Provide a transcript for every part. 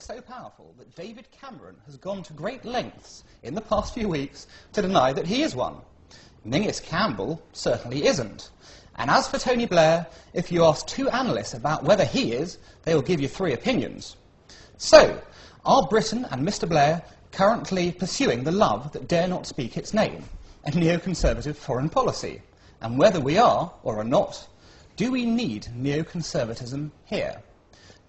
so powerful that David Cameron has gone to great lengths in the past few weeks to deny that he is one. Mingus Campbell certainly isn't. And as for Tony Blair, if you ask two analysts about whether he is, they will give you three opinions. So, are Britain and Mr. Blair currently pursuing the love that dare not speak its name, a neoconservative foreign policy? And whether we are, or are not, do we need neoconservatism here?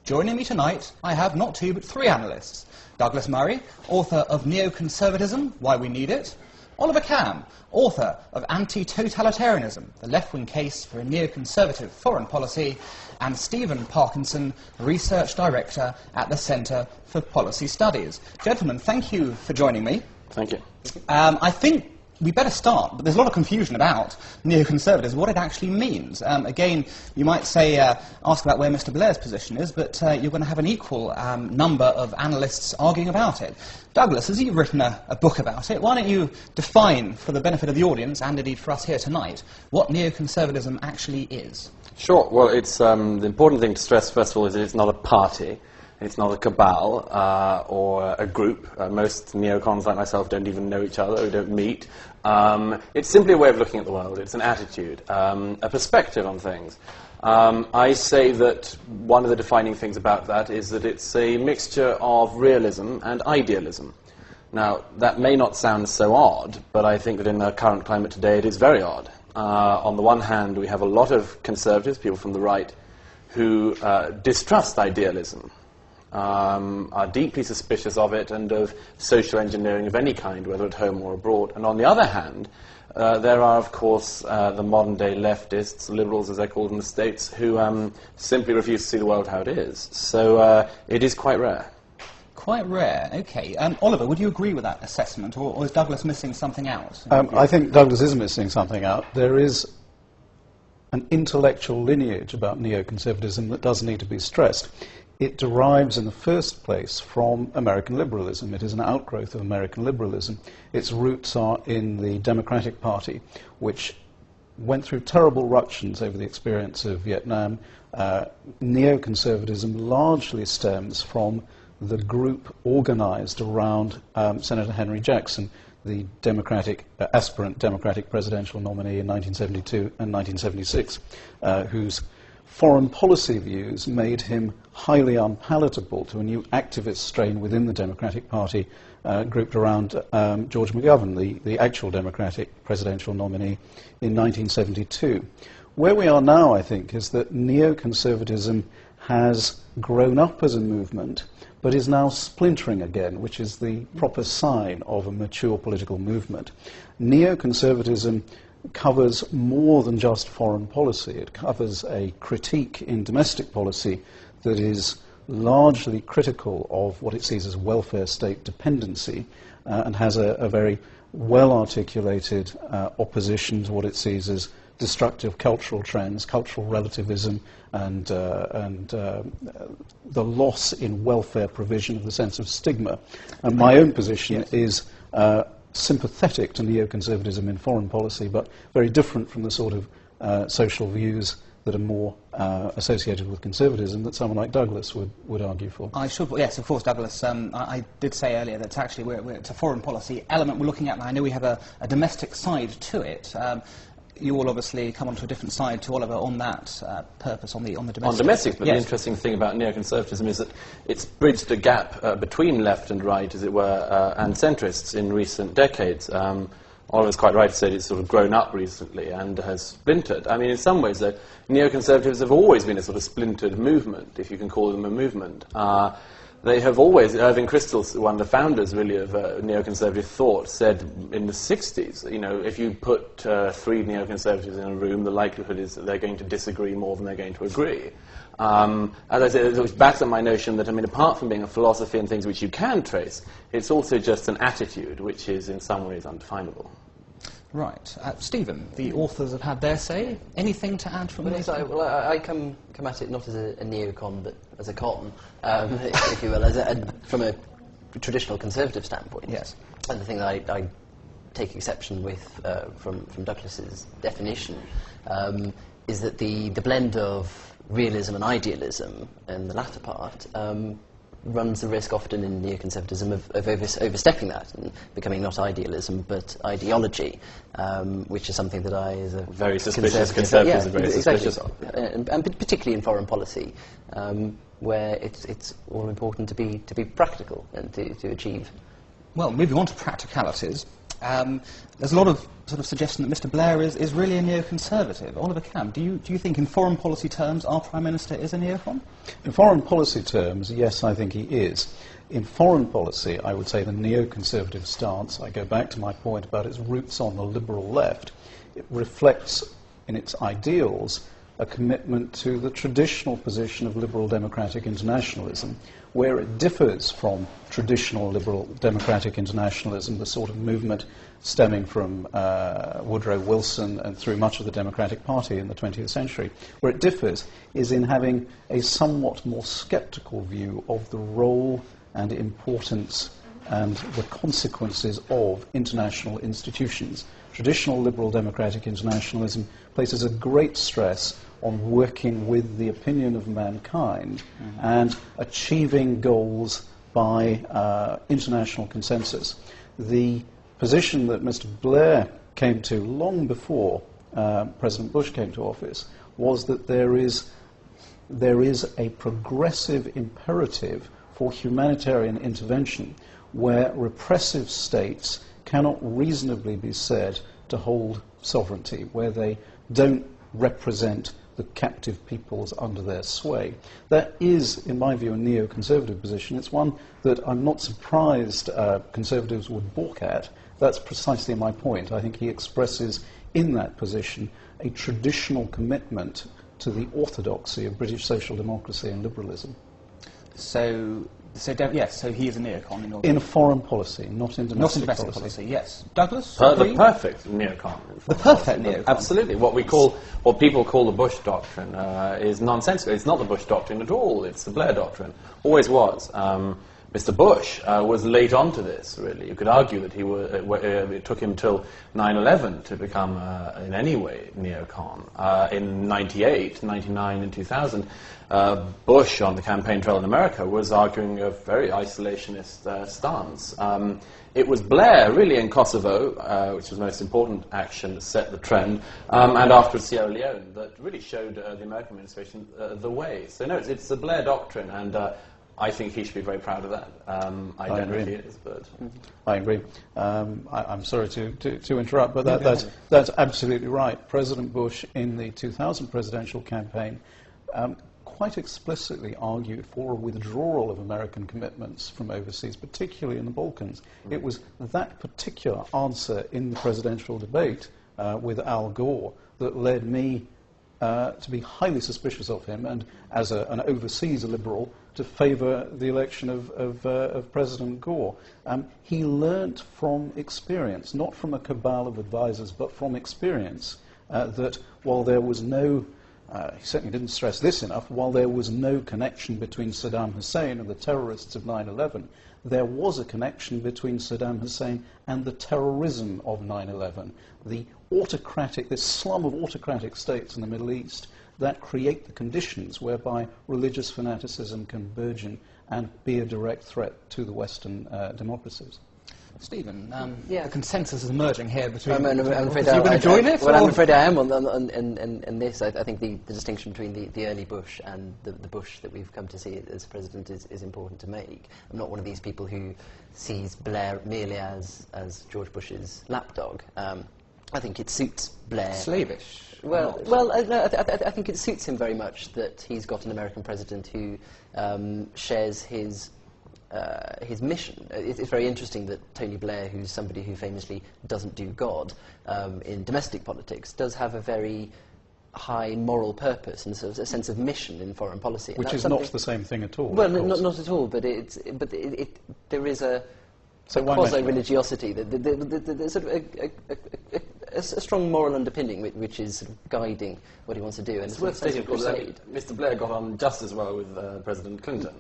Joining me tonight, I have not two but three analysts. Douglas Murray, author of Neo-conservatism, Why We Need It. Oliver Kamm, author of Anti-Totalitarianism, the left-wing case for a neoconservative foreign policy. And Stephen Parkinson, research director at the Centre for Policy Studies. Gentlemen, thank you for joining me. Thank you. I think we better start, but there's a lot of confusion about neoconservatives, what it actually means. Again, you might say, ask about where Mr. Blair's position is, but you're going to have an equal number of analysts arguing about it. Douglas, as you've written a book about it, why don't you define, for the benefit of the audience, and indeed for us here tonight, what neoconservatism actually is? Sure. Well, it's the important thing to stress, first of all, is that it's not a party. It's not a cabal or a group. Most neocons like myself don't even know each other, we don't meet. It's simply a way of looking at the world. It's an attitude, a perspective on things. I say that one of the defining things about that is that it's a mixture of realism and idealism. Now, that may not sound so odd, but I think that in the current climate today it is very odd. On the one hand, we have a lot of conservatives, people from the right, who distrust idealism. Are deeply suspicious of it and of social engineering of any kind, whether at home or abroad. And on the other hand, there are, of course, the modern-day leftists, liberals as they're called in the States, who simply refuse to see the world how it is. So it is quite rare. Quite rare, okay. Oliver, would you agree with that assessment, or is Douglas missing something out? I think Douglas is missing something out. There is an intellectual lineage about neoconservatism that does need to be stressed. It derives in the first place from American liberalism. It is an outgrowth of American liberalism. Its roots are in the Democratic Party, which went through terrible ructions over the experience of Vietnam. Neoconservatism largely stems from the group organized around Senator Henry Jackson, the aspirant Democratic presidential nominee in 1972 and 1976, whose foreign policy views made him highly unpalatable to a new activist strain within the Democratic Party grouped around George McGovern, the actual Democratic presidential nominee in 1972. Where we are now, I think, is that neoconservatism has grown up as a movement, but is now splintering again, which is the proper sign of a mature political movement. Neoconservatism covers more than just foreign policy. It covers a critique in domestic policy that is largely critical of what it sees as welfare state dependency and has a very well-articulated opposition to what it sees as destructive cultural trends, cultural relativism, and the loss in welfare provision of the sense of stigma. And my own position is sympathetic to neoconservatism in foreign policy, but very different from the sort of social views that are more associated with conservatism that someone like Douglas would argue for. I should, yes, of course, Douglas. I did say earlier that actually it's a foreign policy element we're looking at, and I know we have a domestic side to it. You will obviously come onto a different side to Oliver on that purpose, on the domestic. On domestic, but yes. The interesting thing about neoconservatism is that it's bridged a gap between left and right, as it were, and centrists in recent decades. Oliver's quite right to say it's sort of grown up recently and has splintered. I mean, in some ways, though, neoconservatives have always been a sort of splintered movement, if you can call them a movement. They have always, Irving Kristol, one of the founders, really, of neoconservative thought, said in the 60s, you know, if you put three neoconservatives in a room, the likelihood is that they're going to disagree more than they're going to agree. As I said, it backs up my notion that, I mean, apart from being a philosophy and things which you can trace, it's also just an attitude which is in some ways undefinable. Right. Stephen, the authors have had their say. Anything to add from this? Well, I come at it not as a neocon, but as a con, if you will, from a traditional conservative standpoint. Yes. And the thing that I take exception with from Douglas's definition is that the blend of realism and idealism in the latter part runs the risk often in neoconservatism of overstepping that and becoming not idealism but ideology, which is something that I, as a very suspicious conservatives, are very suspicious of. And particularly in foreign policy, where it's all important to be practical and to achieve. Well, moving on to practicalities, there's a lot of sort of suggestion that Mr. Blair is really a neoconservative. Oliver Kamm, do you think in foreign policy terms our Prime Minister is a neocon? In foreign policy terms, yes, I think he is. In foreign policy, I would say the neoconservative stance, I go back to my point about its roots on the liberal left, it reflects in its ideals a commitment to the traditional position of liberal democratic internationalism, where it differs from traditional liberal democratic internationalism, the sort of movement stemming from Woodrow Wilson and through much of the Democratic Party in the 20th century. Where it differs is in having a somewhat more sceptical view of the role and importance and the consequences of international institutions. Traditional liberal democratic internationalism places a great stress on working with the opinion of mankind and achieving goals by international consensus. The position that Mr. Blair came to long before President Bush came to office was that there is a progressive imperative for humanitarian intervention where repressive states cannot reasonably be said to hold sovereignty, where they don't represent the captive peoples under their sway. That is, in my view, a neoconservative position. It's one that I'm not surprised conservatives would balk at. That's precisely my point. I think he expresses in that position a traditional commitment to the orthodoxy of British social democracy and liberalism. So he is a neocon in your in foreign policy, not in domestic policy. Yes, Douglas. The perfect neocon. The perfect neocon. Absolutely. What people call the Bush doctrine is nonsensical. It's not the Bush doctrine at all. It's the Blair doctrine. Always was. Mr. Bush was late on to this, really. You could argue that it took him till 9/11 to become, in any way, neocon. In 98, 99 and 2000, Bush, on the campaign trail in America, was arguing a very isolationist stance. It was Blair, really, in Kosovo, which was the most important action that set the trend, and afterwards Sierra Leone, that really showed the American administration the way. So, no, it's the Blair doctrine, and I think he should be very proud of that. I don't know if he is, but... I agree. I'm sorry to interrupt, but that's absolutely right. President Bush, in the 2000 presidential campaign, quite explicitly argued for a withdrawal of American commitments from overseas, particularly in the Balkans. It was that particular answer in the presidential debate with Al Gore that led me to be highly suspicious of him, and as an overseas liberal, to favour the election of President Gore. He learnt from experience, not from a cabal of advisors, but from experience, that while there was no, he certainly didn't stress this enough, while there was no connection between Saddam Hussein and the terrorists of 9/11, there was a connection between Saddam Hussein and the terrorism of 9/11. The autocratic, this slum of autocratic states in the Middle East that create the conditions whereby religious fanaticism can burgeon and be a direct threat to the Western democracies. Stephen, the consensus is emerging here between... I'm afraid you're going to join it? Well, I'm afraid I am on this. I think the distinction between the early Bush and the Bush that we've come to see as president is important to make. I'm not one of these people who sees Blair merely as George Bush's lapdog. I think it suits Blair. Slavish. I think it suits him very much that he's got an American president who shares his mission. It's very interesting that Tony Blair, who's somebody who famously doesn't do God in domestic politics, does have a very high moral purpose and sort of a sense of mission in foreign policy. Which is not the same thing at all. Well, not at all, but there is a quasi-religiosity, there's sort of a strong moral underpinning which is sort of guiding what he wants to do. And it's worth stating, of course, Mr. Blair got on just as well with President Clinton.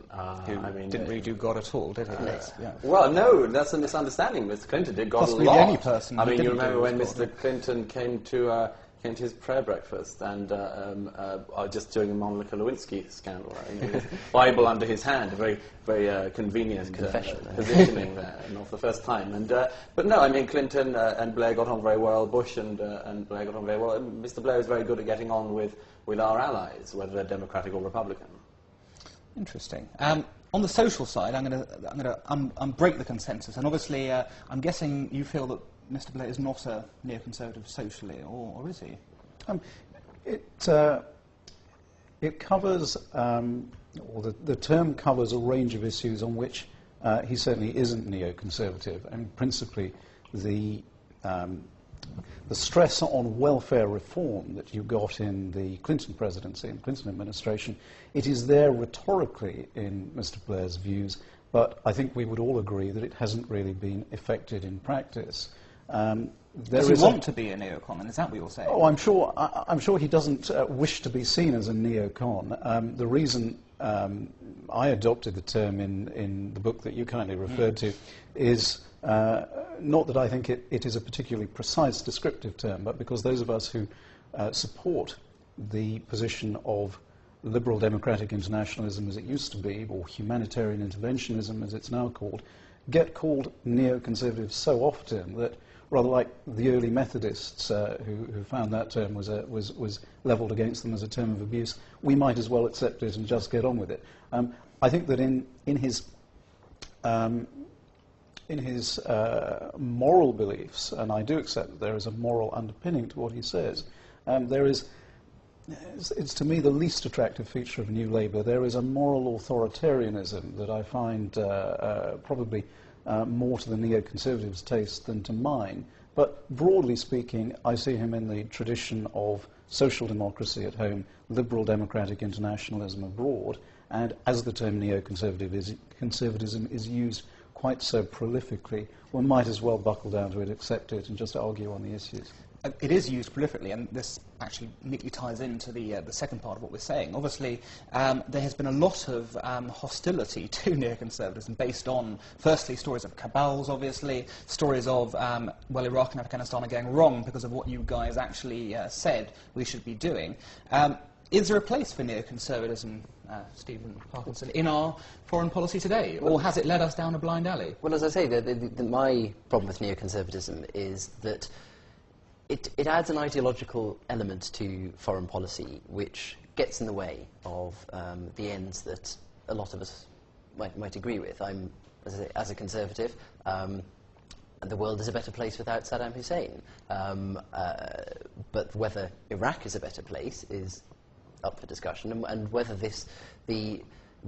Didn't really do God at all, did he? Yeah. Well, no, that's a misunderstanding. Mr. Clinton did God Possibly a lot. the only person I mean, you didn't remember when do Mr. Clinton came to came to his prayer breakfast and just doing a Monica Lewinsky scandal, with Bible under his hand, a very, very convenient positioning there, not for the first time. And but no, I mean Clinton and Blair got on very well. Bush and Blair got on very well. And Mr. Blair is very good at getting on with our allies, whether they're Democratic or Republican. Interesting. On the social side, I'm going to break the consensus, and obviously, I'm guessing you feel that Mr. Blair is not a neoconservative socially, or is he? It covers, or the term covers a range of issues on which he certainly isn't neoconservative, and principally the stress on welfare reform that you got in the Clinton presidency and Clinton administration. It is there rhetorically in Mr. Blair's views, but I think we would all agree that it hasn't really been effected in practice. Does he want to be a neocon? Is that what you're saying? Oh, I'm sure he doesn't wish to be seen as a neocon. The reason I adopted the term in the book that you kindly referred to is not that I think it is a particularly precise descriptive term, but because those of us who support the position of liberal democratic internationalism as it used to be, or humanitarian interventionism as it's now called, get called neoconservatives so often that, rather like the early Methodists who found that term was levelled against them as a term of abuse, we might as well accept it and just get on with it. I think that in his moral beliefs, and I do accept that there is a moral underpinning to what he says, it's to me the least attractive feature of New Labour. There is a moral authoritarianism that I find probably more to the neoconservatives' taste than to mine. But broadly speaking, I see him in the tradition of social democracy at home, liberal democratic internationalism abroad, and as the term neoconservatism is used quite so prolifically, one might as well buckle down to it, accept it, and just argue on the issues. It is used prolifically, and this actually neatly ties into the second part of what we're saying. Obviously, there has been a lot of hostility to neoconservatism based on, firstly, stories of cabals, obviously, stories of, well, Iraq and Afghanistan are going wrong because of what you guys actually said we should be doing. Is there a place for neoconservatism, Stephen Parkinson, in our foreign policy today, or has it led us down a blind alley? Well, as I say, my problem with neoconservatism is that it adds an ideological element to foreign policy which gets in the way of the ends that a lot of us might agree with. As a conservative, the world is a better place without Saddam Hussein. But whether Iraq is a better place is up for discussion, and whether the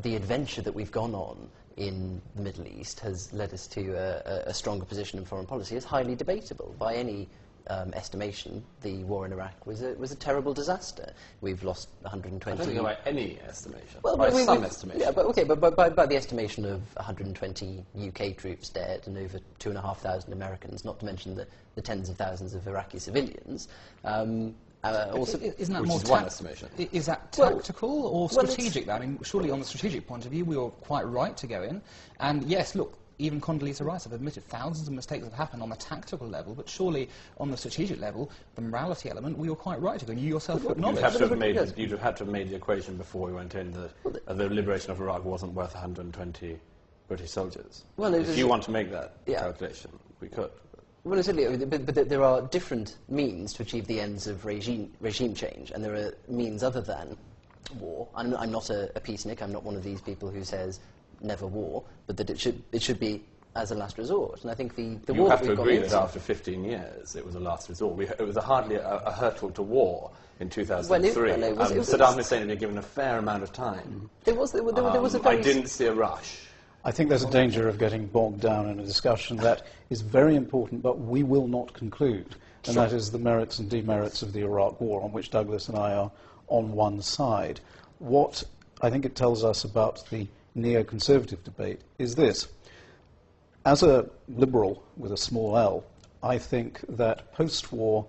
adventure that we've gone on in the Middle East has led us to a stronger position in foreign policy is highly debatable. By any estimation, the war in Iraq was a terrible disaster. We've lost 120... I don't think by any estimation, well, by some estimation. Yeah, but okay, but by the estimation of 120 UK troops dead and over 2,500 Americans, not to mention the tens of thousands of Iraqi civilians. Also, isn't that which more is one estimation. Is that tactical or strategic? I mean, surely on the strategic point of view, we were quite right to go in. And yes, look, even Condoleezza Rice have admitted thousands of mistakes have happened on the tactical level, but surely on the strategic level, the morality element, we were quite right to go, and you yourself acknowledged. You'd have had to have made the equation before we went in that the liberation of Iraq wasn't worth 120 British soldiers. Well, if you want to make that calculation, we could. Well, certainly, but there are different means to achieve the ends of regime change, and there are means other than war. I'm not a peacenik. I'm not one of these people who says never war, but that it should be as a last resort. And I think the war that we've gone into... You have to agree that after 15 years it was a last resort. It was hardly a hurtle to war in 2003. Saddam Hussein had been given a fair amount of time. There was a very... I didn't see a rush. I think there's a danger of getting bogged down in a discussion that is very important, but we will not conclude, and that is the merits and demerits of the Iraq War, on which Douglas and I are on one side. What I think it tells us about the neoconservative debate is this. As a liberal with a small l, I think that post-war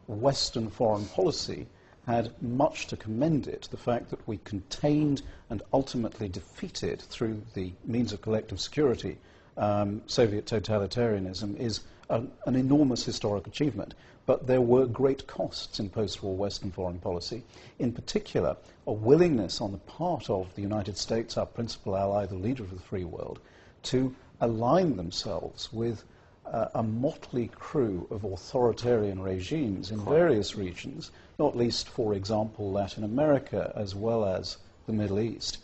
Western foreign policy had much to commend it. The fact that we contained and ultimately defeated, through the means of collective security, Soviet totalitarianism is an enormous historic achievement. But there were great costs in post-war Western foreign policy, in particular a willingness on the part of the United States, our principal ally, the leader of the free world, to align themselves with a motley crew of authoritarian regimes in various regions, not least, for example, Latin America as well as the Middle East.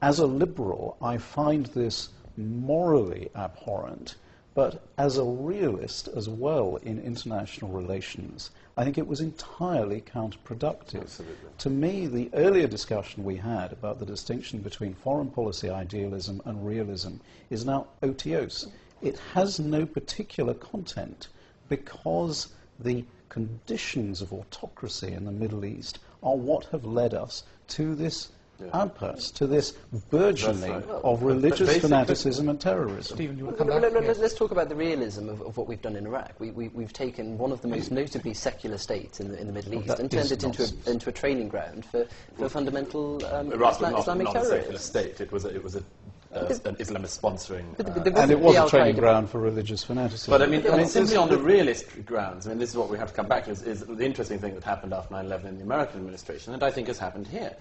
As a liberal, I find this morally abhorrent, but as a realist as well in international relations, I think it was entirely counterproductive. Absolutely. To me, the earlier discussion we had about the distinction between foreign policy idealism and realism is now otiose. It has no particular content because the conditions of autocracy in the Middle East are what have led us to this impasse, to this burgeoning of religious fanaticism and terrorism. Stephen, you want to come back? Let's talk about the realism of what we've done in Iraq. We've taken one of the most notably secular states in the Middle East and turned it into a training ground for fundamental Islamic not terrorism. a secular state. It was an Islamist sponsoring. And it was a training ground for religious fanaticism. But I mean, simply on the realist grounds, I mean, this is what we have to come back to, is the interesting thing that happened after 9/11 in the American administration, and I think has happened here,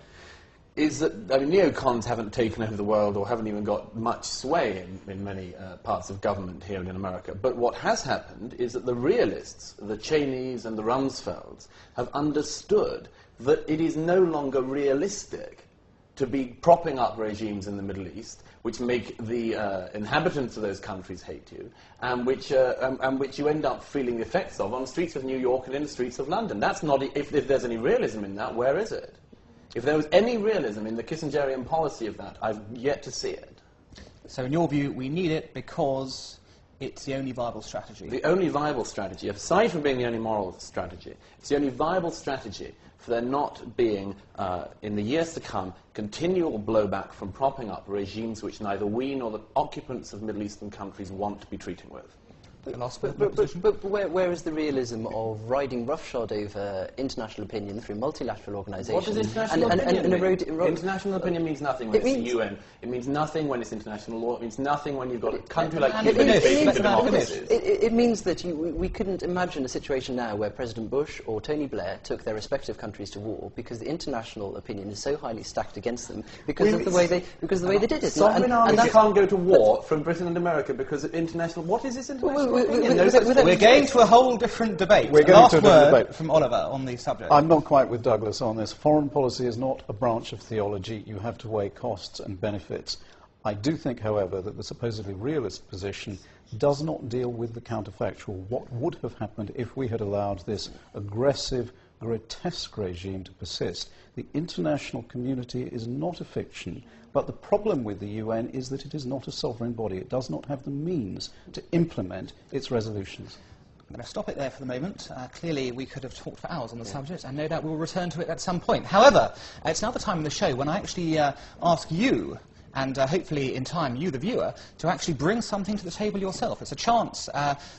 is that, I mean, neocons haven't taken over the world or haven't even got much sway in many parts of government here in America. But what has happened is that the realists, the Cheneys and the Rumsfelds, have understood that it is no longer realistic to be propping up regimes in the Middle East which make the inhabitants of those countries hate you, and which you end up feeling the effects of on the streets of New York and in the streets of London. That's not, if there's any realism in that, where is it? If there was any realism in the Kissingerian policy of that, I've yet to see it. So in your view, we need it because it's the only viable strategy. The only viable strategy, aside from being the only moral strategy, it's the only viable strategy for there not being, in the years to come, continual blowback from propping up regimes which neither we nor the occupants of Middle Eastern countries want to be treating with. But where is the realism of riding roughshod over international opinion through multilateral organisations? What does international opinion mean? International opinion means nothing when it's the UN. It means nothing when it's international law. It means nothing when you've got a country like Cuba facing democracies. It means that we couldn't imagine a situation now where President Bush or Tony Blair took their respective countries to war because the international opinion is so highly stacked against them because of the way they did it. Sovereign armies can't go to war from Britain and America because of international. What is this international? We're going to a whole different debate. We're going to a different debate from Oliver on the subject. I'm not quite with Douglas on this. Foreign policy is not a branch of theology. You have to weigh costs and benefits. I do think, however, that the supposedly realist position does not deal with the counterfactual. What would have happened if we had allowed this aggressive, grotesque regime to persist? The international community is not a fiction. But the problem with the UN is that it is not a sovereign body. It does not have the means to implement its resolutions. I'm going to stop it there for the moment. Clearly, we could have talked for hours on the subject, and no doubt we'll return to it at some point. However, it's now the time in the show when I actually ask you, and hopefully in time you, the viewer, to actually bring something to the table yourself. It's a chance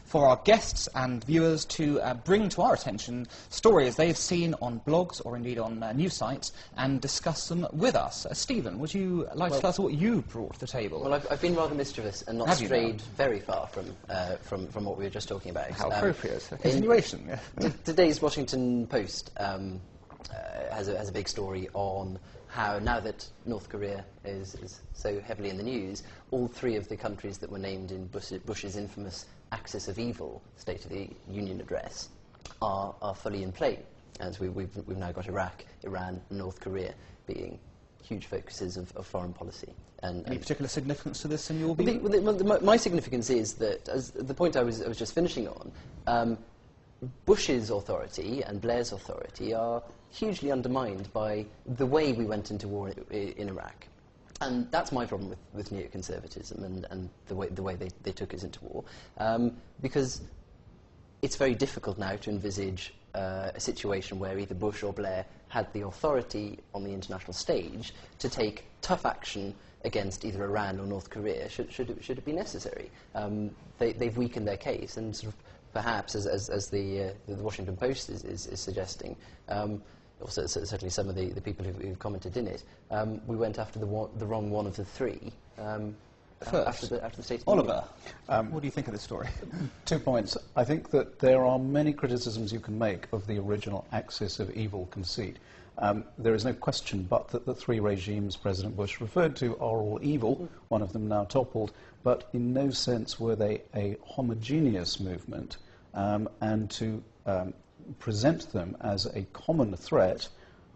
for our guests and viewers to bring to our attention stories they've seen on blogs or indeed on news sites and discuss them with us. Stephen, would you like to tell us what you brought to the table? Well, I've been rather mischievous and not strayed very far from what we were just talking about. How appropriate. A continuation. Today's Washington Post has a big story on how, now that North Korea is so heavily in the news, all three of the countries that were named in Bush's infamous Axis of Evil State of the Union address are fully in play. As we've now got Iraq, Iran, and North Korea being huge focuses of foreign policy. Any particular significance to this in your view? My significance is that, as the point I was just finishing on, Bush's authority and Blair's authority are hugely undermined by the way we went into war in Iraq. And that's my problem with neoconservatism and the way they took us into war. Because it's very difficult now to envisage a situation where either Bush or Blair had the authority on the international stage to take tough action against either Iran or North Korea, should it be necessary. They've weakened their case, and sort of perhaps, as the Washington Post is suggesting, also certainly some of the people who've commented in it, we went after the wrong one of the three. First, after the State of Oliver, what do you think of this story? 2 points. I think that there are many criticisms you can make of the original axis of evil conceit. There is no question but that the three regimes President Bush referred to are all evil, one of them now toppled, but in no sense were they a homogeneous movement. And to present them as a common threat,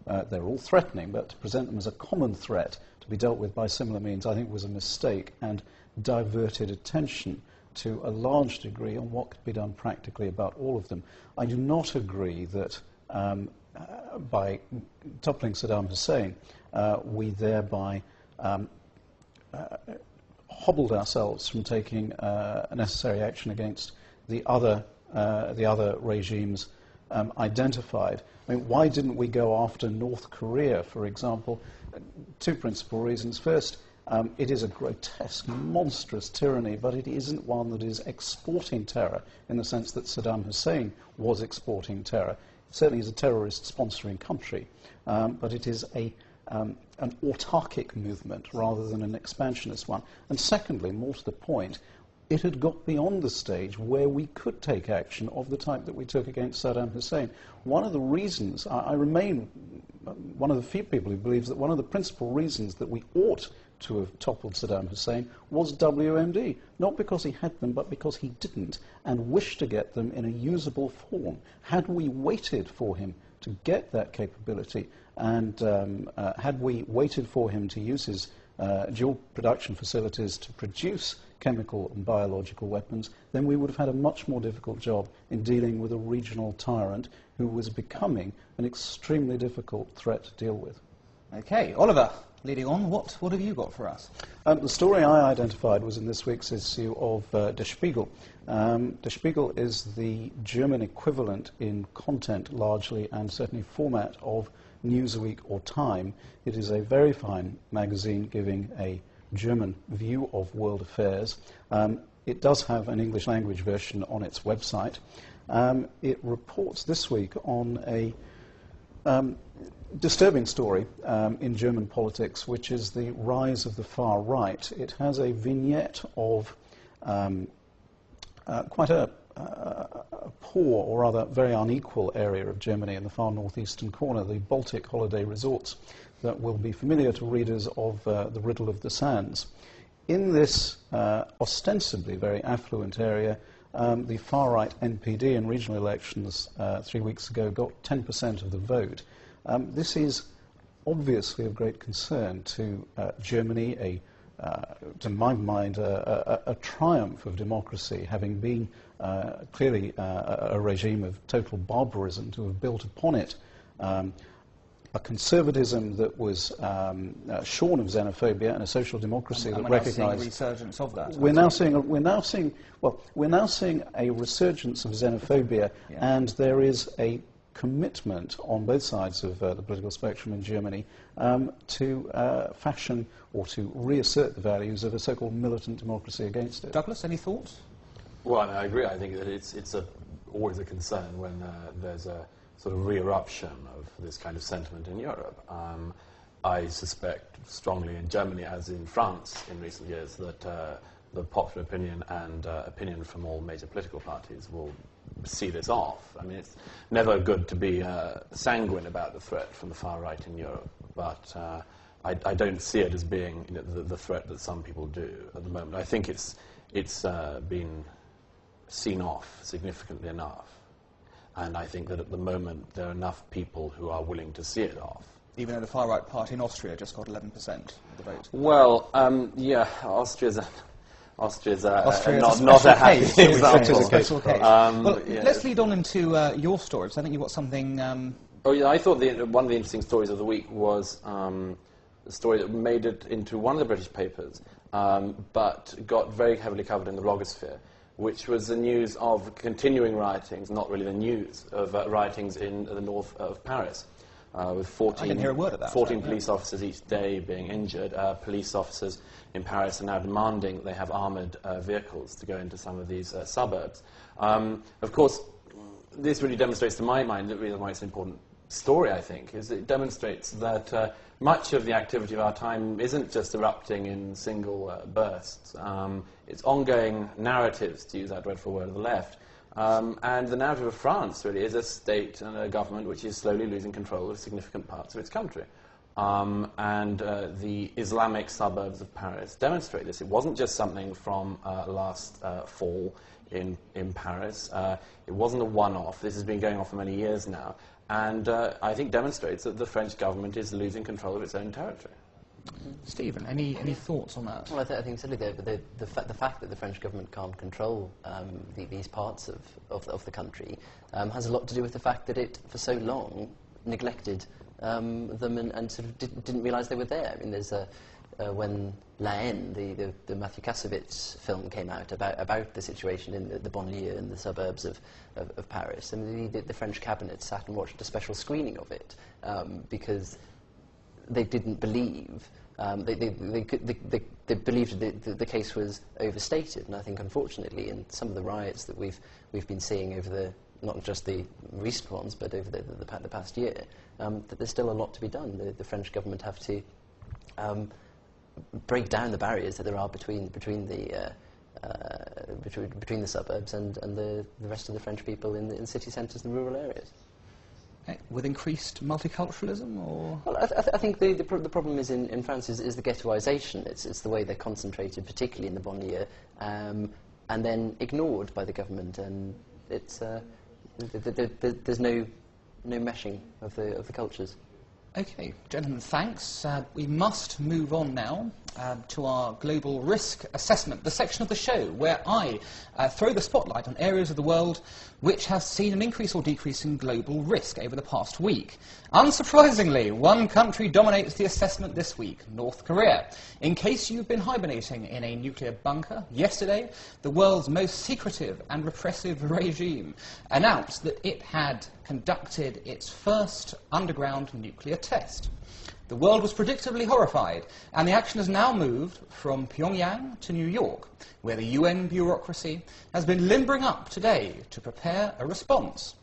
they're all threatening, but to present them as a common threat to be dealt with by similar means, I think was a mistake and diverted attention to a large degree on what could be done practically about all of them. I do not agree that by toppling Saddam Hussein, we thereby hobbled ourselves from taking necessary action against the other regimes identified. I mean, why didn't we go after North Korea, for example? Two principal reasons. First, it is a grotesque, monstrous tyranny, but it isn't one that is exporting terror in the sense that Saddam Hussein was exporting terror. It certainly is a terrorist-sponsoring country, but it is an autarkic movement rather than an expansionist one. And secondly, more to the point, it had got beyond the stage where we could take action of the type that we took against Saddam Hussein. One of the reasons, I remain one of the few people who believes that one of the principal reasons that we ought to have toppled Saddam Hussein was WMD, not because he had them, but because he didn't, and wished to get them in a usable form. Had we waited for him to get that capability, and had we waited for him to use his dual production facilities to produce chemical and biological weapons, then we would have had a much more difficult job in dealing with a regional tyrant who was becoming an extremely difficult threat to deal with. Okay, Oliver, leading on, what have you got for us? The story I identified was in this week's issue of Der Spiegel. Der Spiegel is the German equivalent in content largely and certainly format of Newsweek or Time. It is a very fine magazine giving a German view of world affairs. It does have an English language version on its website. It reports this week on a disturbing story in German politics, which is the rise of the far right. It has a vignette of quite a poor, or rather very unequal area of Germany in the far northeastern corner, the Baltic holiday resorts, that will be familiar to readers of the Riddle of the Sands. In this ostensibly very affluent area, the far-right NPD in regional elections 3 weeks ago got 10% of the vote. This is obviously of great concern to Germany, to my mind, a triumph of democracy, having been clearly a regime of total barbarism, to have built upon it a conservatisvism that was shorn of xenophobia and a social democracy that recognised. A resurgence of that. We're now seeing a resurgence of xenophobia, and there is a commitment on both sides of the political spectrum in Germany to fashion or to reassert the values of a so-called militant democracy against it. Douglas, any thoughts? Well, I agree. I think that it's always a concern when there's a sort of re-eruption of this kind of sentiment in Europe. I suspect strongly in Germany, as in France in recent years, that the popular opinion and opinion from all major political parties will see this off. I mean, it's never good to be sanguine about the threat from the far right in Europe, but I don't see it as being the threat that some people do at the moment. I think it's been seen off significantly enough. And I think that at the moment there are enough people who are willing to see it off. Even though the far-right party in Austria just got 11% of the vote. Well, yeah, Austria's not not a happy case, example. Let's lead on into your stories. I think you've got something... Oh, yeah, I thought one of the interesting stories of the week was a story that made it into one of the British papers, but got very heavily covered in the blogosphere, which was the news of continuing riotings, not really the news, of riotings in the north of Paris, with 14, I didn't hear a word of that, 14 police officers each day being injured. Police officers in Paris are now demanding that they have armoured vehicles to go into some of these suburbs. Of course, this really demonstrates to my mind the reason why it's an important story, I think, is it demonstrates that much of the activity of our time isn't just erupting in single bursts. It's ongoing narratives, to use that dreadful word of the left. And the narrative of France really is a state and a government which is slowly losing control of significant parts of its country. The Islamic suburbs of Paris demonstrate this. It wasn't just something from last fall in Paris. It wasn't a one-off. This has been going on for many years now. And I think demonstrates that the French government is losing control of its own territory. Stephen, any thoughts on that? Well, I think certainly the fact that the French government can't control these parts of the country has a lot to do with the fact that it, for so long, neglected them and sort of didn't realise they were there. I mean, there's when La Haine, the Matthew Kassovitz film, came out about the situation in the banlieue and the suburbs of Paris, and the French cabinet sat and watched a special screening of it because they didn't believe. They believed the case was overstated, and I think, unfortunately, in some of the riots that we've been seeing over not just the recent ones, but over the past year, that there's still a lot to be done. The French government have to break down the barriers that there are between the suburbs and the rest of the French people in city centres and rural areas. With increased multiculturalism, or? Well, I think the problem is in France is the ghettoisation. It's the way they're concentrated, particularly in the banlieue, and then ignored by the government. And it's there's no meshing of the cultures. Okay, gentlemen, thanks. We must move on now to our global risk assessment, the section of the show where I throw the spotlight on areas of the world which have seen an increase or decrease in global risk over the past week. Unsurprisingly, one country dominates the assessment this week, North Korea. In case you've been hibernating in a nuclear bunker, yesterday, the world's most secretive and repressive regime announced that it had conducted its first underground nuclear test. The world was predictably horrified, and the action has now moved from Pyongyang to New York, where the UN bureaucracy has been limbering up today to prepare a response.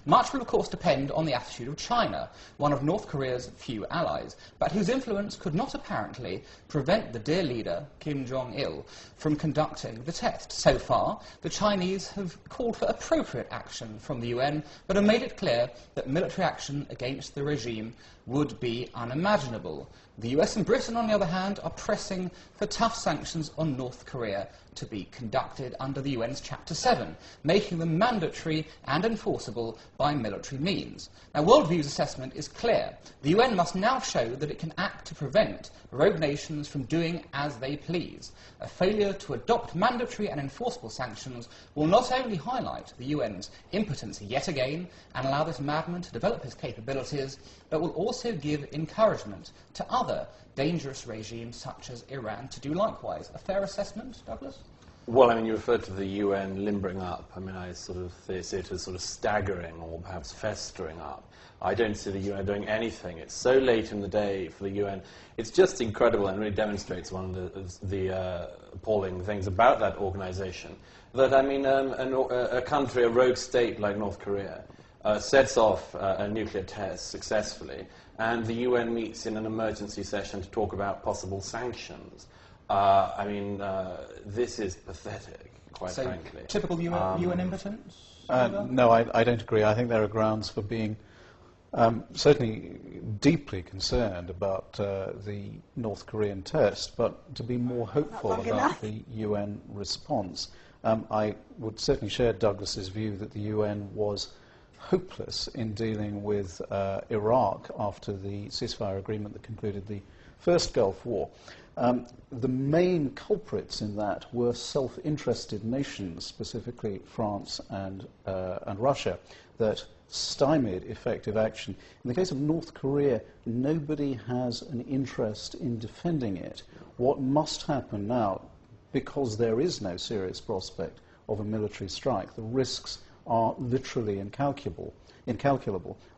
Much will, of course, depend on the attitude of China, one of North Korea's few allies, but whose influence could not apparently prevent the dear leader, Kim Jong-il, from conducting the test. So far, the Chinese have called for appropriate action from the UN, but have made it clear that military action against the regime would be unimaginable. The US and Britain, on the other hand, are pressing for tough sanctions on North Korea to be conducted under the UN's Chapter 7, making them mandatory and enforceable by military means. Now, Worldview's assessment is clear. The UN must now show that it can act to prevent rogue nations from doing as they please. A failure to adopt mandatory and enforceable sanctions will not only highlight the UN's impotency yet again and allow this madman to develop his capabilities, but will also give encouragement to other dangerous regimes such as Iran to do likewise. A fair assessment, Douglas? Well, I mean, you referred to the UN limbering up. I mean, I sort of see it as sort of staggering or perhaps festering up. I don't see the UN doing anything. It's so late in the day for the UN. It's just incredible and really demonstrates one of the appalling things about that organization. That, I mean, a country, a rogue state like North Korea, sets off a nuclear test successfully, and the UN meets in an emergency session to talk about possible sanctions. I mean, this is pathetic, quite frankly. Typical UN impotence? No, I don't agree. I think there are grounds for being certainly deeply concerned about the North Korean test, but to be more hopeful about the UN response. I would certainly share Douglas's view that the UN was hopeless in dealing with Iraq after the ceasefire agreement that concluded the first Gulf War. The main culprits in that were self-interested nations, specifically France and Russia, that stymied effective action. In the case of North Korea, nobody has an interest in defending it. What must happen now, because there is no serious prospect of a military strike, the risks are literally incalculable.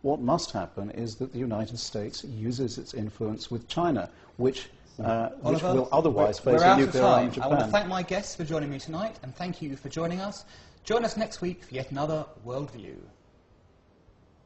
What must happen is that the United States uses its influence with China, which will otherwise face a nuclear armed Japan. I want to thank my guests for joining me tonight, and thank you for joining us. Join us next week for yet another Worldview.